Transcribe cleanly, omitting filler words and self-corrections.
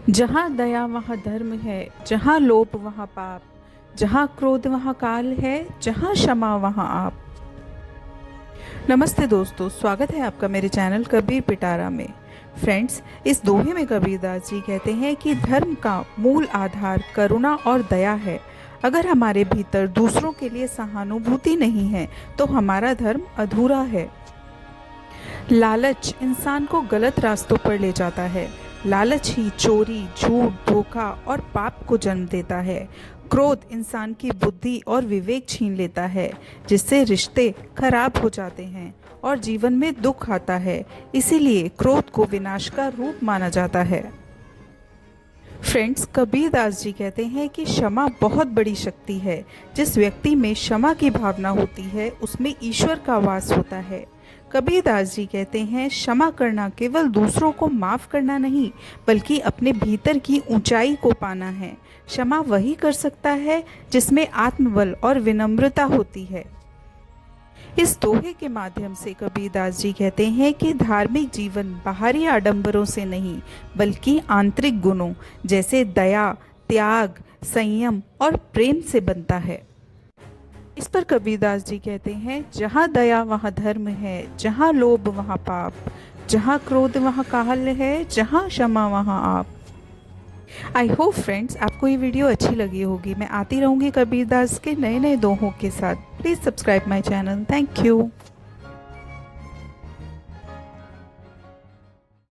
जहाँ दया वहाँ धर्म है, जहाँ लोभ वहाँ पाप, जहाँ क्रोध वहाँ काल है, जहाँ क्षमा वहाँ आप। नमस्ते दोस्तों, स्वागत है आपका मेरे चैनल कबीर पिटारा में। फ्रेंड्स, इस दोहे में कबीरदास जी कहते हैं कि धर्म का मूल आधार करुणा और दया है। अगर हमारे भीतर दूसरों के लिए सहानुभूति नहीं है तो हमारा धर्म अधूरा है। लालच इंसान को गलत रास्तों पर ले जाता है। लालच ही चोरी, झूठ, धोखा और पाप को जन्म देता है। क्रोध इंसान की बुद्धि और विवेक छीन लेता है, जिससे रिश्ते खराब हो जाते हैं और जीवन में दुख आता है। इसीलिए क्रोध को विनाश का रूप माना जाता है। फ्रेंड्स, कबीरदास जी कहते हैं कि क्षमा बहुत बड़ी शक्ति है। जिस व्यक्ति में क्षमा की भावना होती है उसमें ईश्वर का वास होता है। कबीरदास जी कहते हैं, क्षमा करना केवल दूसरों को माफ़ करना नहीं, बल्कि अपने भीतर की ऊंचाई को पाना है। क्षमा वही कर सकता है जिसमें आत्मबल और विनम्रता होती है। इस दोहे के माध्यम से कबीरदास जी कहते हैं कि धार्मिक जीवन बाहरी आडंबरों से नहीं, बल्कि आंतरिक गुणों जैसे दया, त्याग, संयम और प्रेम से बनता है। इस पर कबीरदास जी कहते हैं, जहाँ दया वहाँ धर्म है, जहाँ लोभ वहाँ पाप, जहाँ क्रोध वहाँ काल है, जहाँ क्षमा वहाँ आप। आई होप फ्रेंड्स आपको ये वीडियो अच्छी लगी होगी। मैं आती रहूँगी कबीरदास के नए नए दोहों के साथ। Please subscribe my channel. Thank you.